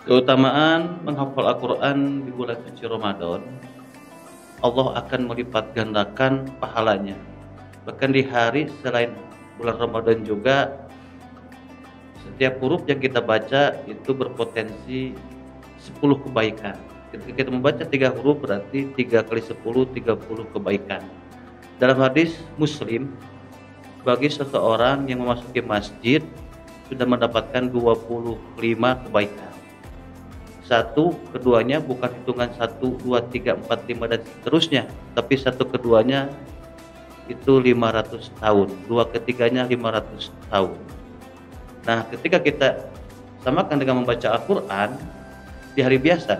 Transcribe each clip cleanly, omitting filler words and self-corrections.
Keutamaan menghafal Al-Quran di bulan suci Ramadan, Allah akan melipat gandakan pahalanya. Bahkan di hari selain bulan Ramadan juga, setiap huruf yang kita baca itu berpotensi 10 kebaikan. Ketika kita membaca 3 huruf berarti 3 kali 10, 30 kebaikan. Dalam hadis Muslim, bagi seseorang yang memasuki masjid sudah mendapatkan 25 kebaikan. Satu keduanya bukan hitungan 1, 2, 3, 4, 5 dan seterusnya, tapi satu keduanya itu 500 tahun, dua ketiganya 500 tahun. Nah, ketika kita samakan dengan membaca Al-Quran di hari biasa,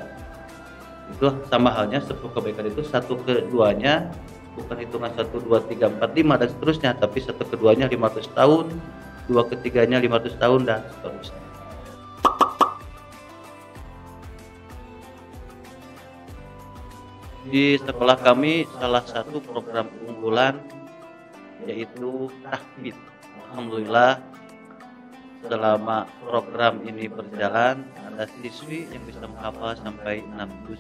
itu sama halnya 10 kebaikan itu satu keduanya bukan hitungan 1, 2, 3, 4, 5 dan seterusnya, tapi satu keduanya 500 tahun, dua ketiganya 500 tahun dan seterusnya. Di sekolah kami salah satu program unggulan yaitu tahfidz. Alhamdulillah selama program ini berjalan ada siswi yang bisa menghafal sampai 6 juz.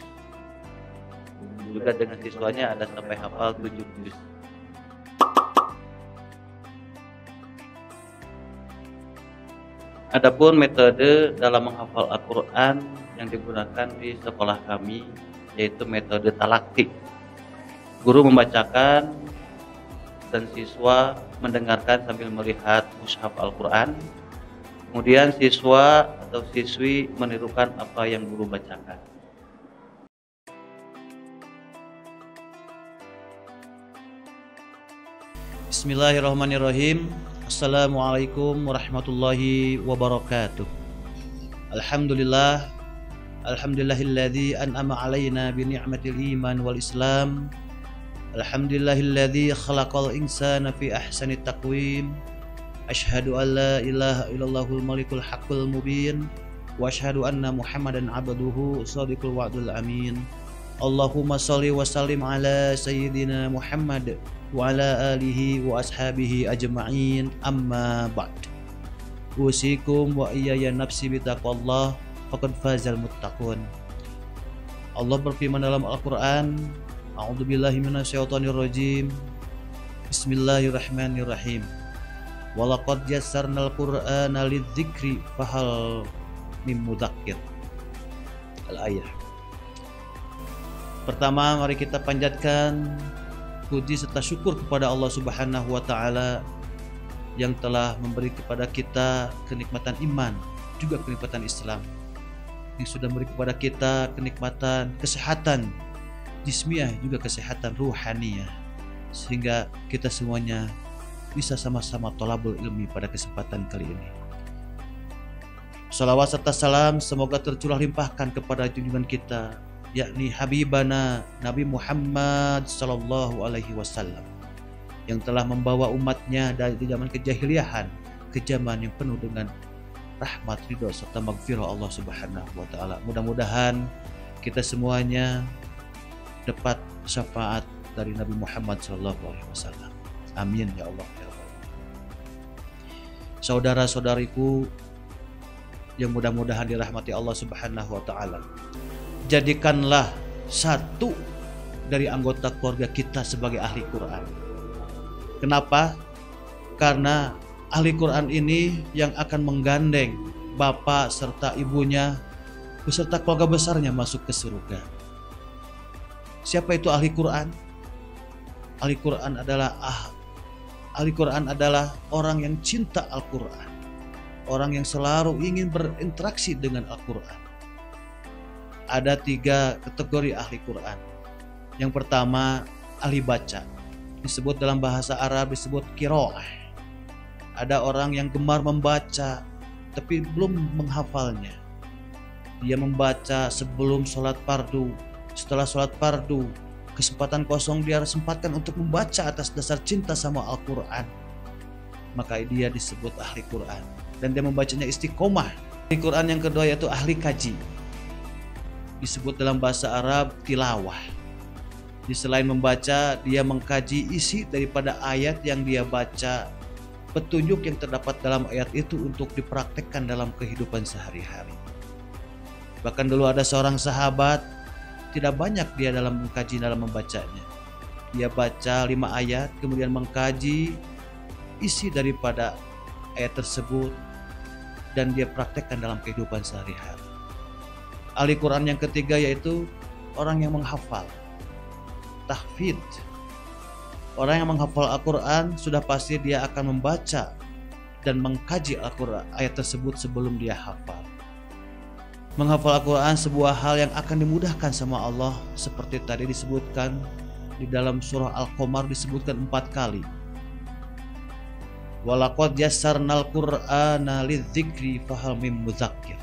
Juga dengan siswanya ada sampai hafal 7 juz. Adapun metode dalam menghafal Al-Quran yang digunakan di sekolah kami yaitu metode talaqi. Guru membacakan dan siswa mendengarkan sambil melihat mushaf Al-Quran. Kemudian siswa atau siswi menirukan apa yang guru bacakan. Bismillahirrahmanirrahim. Assalamualaikum warahmatullahi wabarakatuh. Alhamdulillahilladzi an'ama alaina bi ni'matil iman wal islam. Alhamdulillahilladzi khalaqal insana fi ahsani taqwim. Asyhadu an la ilaha illallahul malikul haqqul mubin wa asyhadu anna Muhammadan abduhu shadiqul wa'dul amin. Allahumma shalli wa sallim ala sayyidina Muhammad wa ala alihi wa ashabihi ajma'in, amma ba'd. Usikum wa iyaya nafsi bitaqwallah faqad fazal muttaqun. Allah berfirman dalam Al-Quran, a'udzubillahi minasyaitonir rajim, bismillahirrahmanirrahim, walaqad yassarnal qur'ana lidzikri fahal mim mudzakir. Al-ayah. Pertama, mari kita panjatkan puji serta syukur kepada Allah Subhanahu wa taala yang telah memberi kepada kita kenikmatan iman, juga kenikmatan Islam, yang sudah memberi kepada kita kenikmatan kesehatan jismiyah juga kesehatan ruhaniyah, sehingga kita semuanya bisa sama-sama thalabul ilmi pada kesempatan kali ini. Salawat serta salam semoga tercurah limpahkan kepada junjungan kita, yakni Habibana Nabi Muhammad sallallahu alaihi wasallam, yang telah membawa umatnya dari zaman kejahiliahan ke zaman yang penuh dengan rahmat, ridho serta maghfirah Allah Subhanahu wa taala. Mudah-mudahan kita semuanya dapat syafaat dari Nabi Muhammad sallallahu alaihi wasallam. Amin ya Allah ya Rabbal. Saudara-saudariku yang mudah-mudahan dirahmati Allah Subhanahu wa taala, jadikanlah satu dari anggota keluarga kita sebagai ahli Quran. Kenapa? Karena ahli Quran ini yang akan menggandeng bapak serta ibunya beserta keluarga besarnya masuk ke surga. Siapa itu ahli Quran? Ahli Quran adalah orang yang cinta Al-Quran, orang yang selalu ingin berinteraksi dengan Al-Quran. Ada 3 kategori ahli Quran. Yang pertama, ahli baca. Disebut dalam bahasa Arab disebut qiraah. Ada orang yang gemar membaca tapi belum menghafalnya. Dia membaca sebelum sholat fardu, setelah sholat fardu, kesempatan kosong dia sempatkan untuk membaca atas dasar cinta sama Al-Quran. Maka dia disebut ahli Quran. Dan dia membacanya istiqomah. Ahli Quran yang kedua yaitu ahli kaji. Disebut dalam bahasa Arab tilawah. Selain membaca, dia mengkaji isi daripada ayat yang dia baca, petunjuk yang terdapat dalam ayat itu untuk dipraktekkan dalam kehidupan sehari-hari. Bahkan dulu ada seorang sahabat, tidak banyak dia dalam mengkaji, dalam membacanya. Dia baca 5 ayat, kemudian mengkaji isi daripada ayat tersebut, dan dia praktekkan dalam kehidupan sehari-hari. Ahli Quran yang ketiga yaitu orang yang menghafal, tahfidz. Orang yang menghafal Al-Quran sudah pasti dia akan membaca dan mengkaji Al-Quran ayat tersebut sebelum dia hafal. Menghafal Al-Quran sebuah hal yang akan dimudahkan sama Allah, seperti tadi disebutkan di dalam surah Al-Qamar, disebutkan 4 kali. Walaqad yassarnal Qur'ana lidzikri fahal mim mudzakir.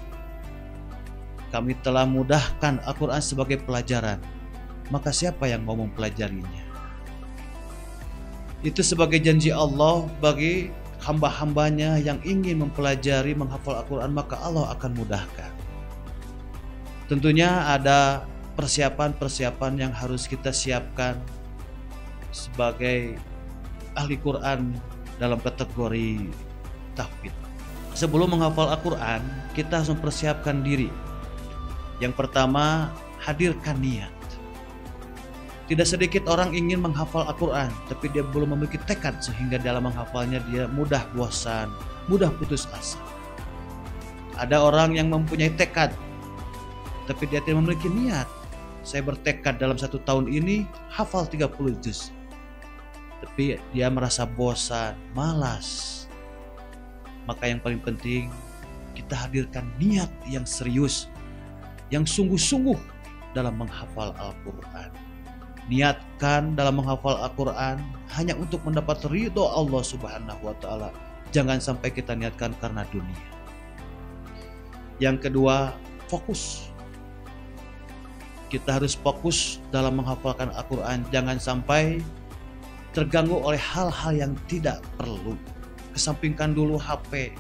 Kami telah mudahkan Al-Quran sebagai pelajaran, maka siapa yang mau mempelajarinya? Itu sebagai janji Allah bagi hamba-hambanya yang ingin mempelajari, menghafal Al-Quran, maka Allah akan mudahkan. Tentunya ada persiapan-persiapan yang harus kita siapkan sebagai ahli Quran dalam kategori tahfidz. Sebelum menghafal Al-Quran, kita harus mempersiapkan diri. Yang pertama, hadirkan niat. Tidak sedikit orang ingin menghafal Al-Quran, tapi dia belum memiliki tekad, sehingga dalam menghafalnya dia mudah bosan, mudah putus asa. Ada orang yang mempunyai tekad, tapi dia tidak memiliki niat. Saya bertekad dalam 1 tahun ini hafal 30 juz. Tapi dia merasa bosan, malas. Maka yang paling penting, kita hadirkan niat yang serius, yang sungguh-sungguh dalam menghafal Al-Quran. Niatkan dalam menghafal Al-Quran hanya untuk mendapat ridho Allah Subhanahu wa Ta'ala. Jangan sampai kita niatkan karena dunia. Yang kedua, fokus. Kita harus fokus dalam menghafalkan Al-Quran. Jangan sampai terganggu oleh hal-hal yang tidak perlu. Kesampingkan dulu HP,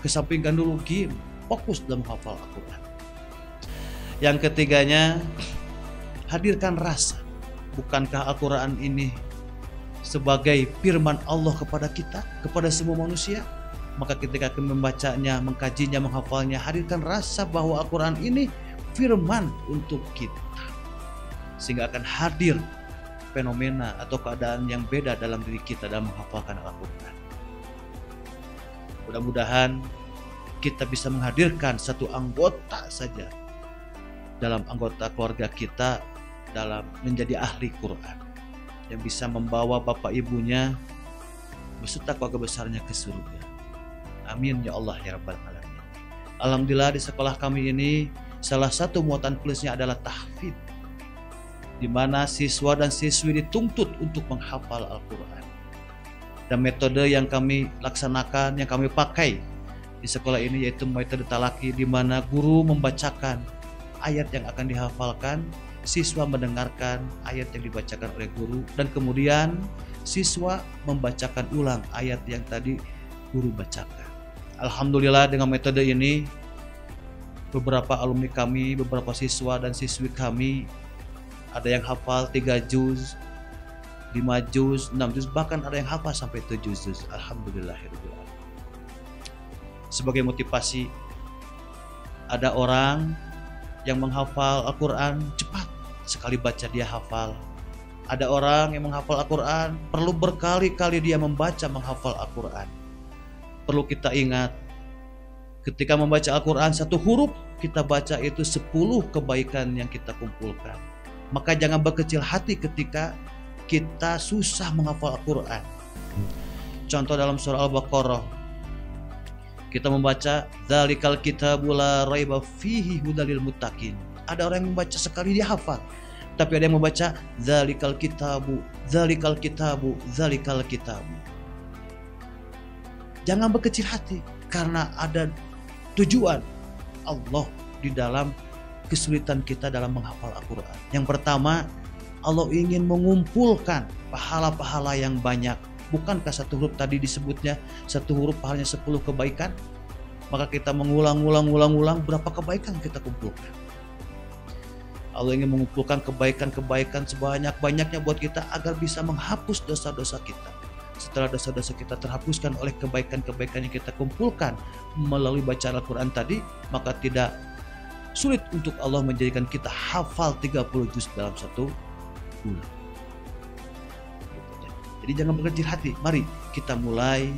kesampingkan dulu game, fokus dalam menghafal Al-Quran. Yang ketiganya, hadirkan rasa. Bukankah Al-Quran ini sebagai firman Allah kepada kita, kepada semua manusia? Maka ketika kita membacanya, mengkajinya, menghafalnya, hadirkan rasa bahwa Al-Quran ini firman untuk kita. Sehingga akan hadir fenomena atau keadaan yang beda dalam diri kita dalam menghafalkan Al-Quran. Mudah-mudahan kita bisa menghadirkan satu anggota saja dalam anggota keluarga kita dalam menjadi ahli Quran, yang bisa membawa bapak ibunya beserta keluarga besarnya ke surga. Amin ya Allah ya Rabbal Alamin. Alhamdulillah di sekolah kami ini salah satu muatan plusnya adalah tahfidz, di mana siswa dan siswi dituntut untuk menghafal Al-Quran. Dan metode yang kami laksanakan, yang kami pakai di sekolah ini yaitu metode talaki, di mana guru membacakan ayat yang akan dihafalkan, siswa mendengarkan ayat yang dibacakan oleh guru, dan kemudian siswa membacakan ulang ayat yang tadi guru bacakan. Alhamdulillah dengan metode ini beberapa alumni kami, beberapa siswa dan siswi kami ada yang hafal 3 juz, 5 juz, 6 juz, bahkan ada yang hafal sampai 7 juz. Alhamdulillahirrahmanirrahim. Sebagai motivasi, ada orang yang menghafal Al-Quran cepat, sekali baca dia hafal. Ada orang yang menghafal Al-Quran perlu berkali-kali dia membaca, menghafal Al-Quran. Perlu kita ingat, ketika membaca Al-Quran, 1 huruf kita baca itu 10 kebaikan yang kita kumpulkan. Maka jangan berkecil hati ketika kita susah menghafal Al-Quran. Contoh dalam surah Al-Baqarah, kita membaca dzalikal kitabu la raiba fihi hudal lil muttaqin. Ada orang yang membaca sekali dia hafal, tapi ada yang membaca dzalikal kitabu, dzalikal kitabu, dzalikal kitabu. Jangan berkecil hati, karena ada tujuan Allah di dalam kesulitan kita dalam menghafal Al-Quran. Yang pertama, Allah ingin mengumpulkan pahala-pahala yang banyak. Bukankah 1 huruf tadi disebutnya 1 huruf pahalanya 10 kebaikan? Maka kita mengulang, berapa kebaikan kita kumpulkan. Allah ingin mengumpulkan kebaikan-kebaikan sebanyak-banyaknya buat kita agar bisa menghapus dosa-dosa kita. Setelah dosa-dosa kita terhapuskan oleh kebaikan-kebaikan yang kita kumpulkan melalui bacaan Al-Quran tadi, maka tidak Sulit untuk Allah menjadikan kita hafal 30 juz dalam satu bulan. Jadi jangan berkecil hati. Mari kita mulai,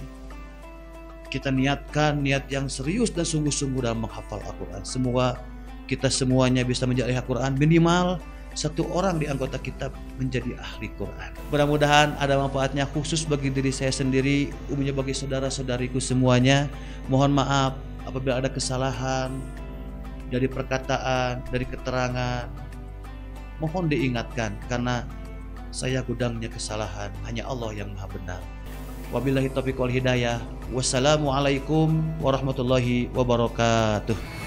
kita niatkan niat yang serius dan sungguh-sungguh dalam menghafal Al-Quran. Semoga kita semuanya bisa menjadi Al-Quran, minimal satu orang di anggota kita menjadi ahli Quran. Mudah-mudahan ada manfaatnya khusus bagi diri saya sendiri, umumnya bagi saudara-saudariku semuanya. Mohon maaf apabila ada kesalahan dari perkataan, dari keterangan. Mohon diingatkan karena saya gudangnya kesalahan, hanya Allah yang maha benar. Wabillahi taufiq wal hidayah. Wassalamualaikum warahmatullahi wabarakatuh.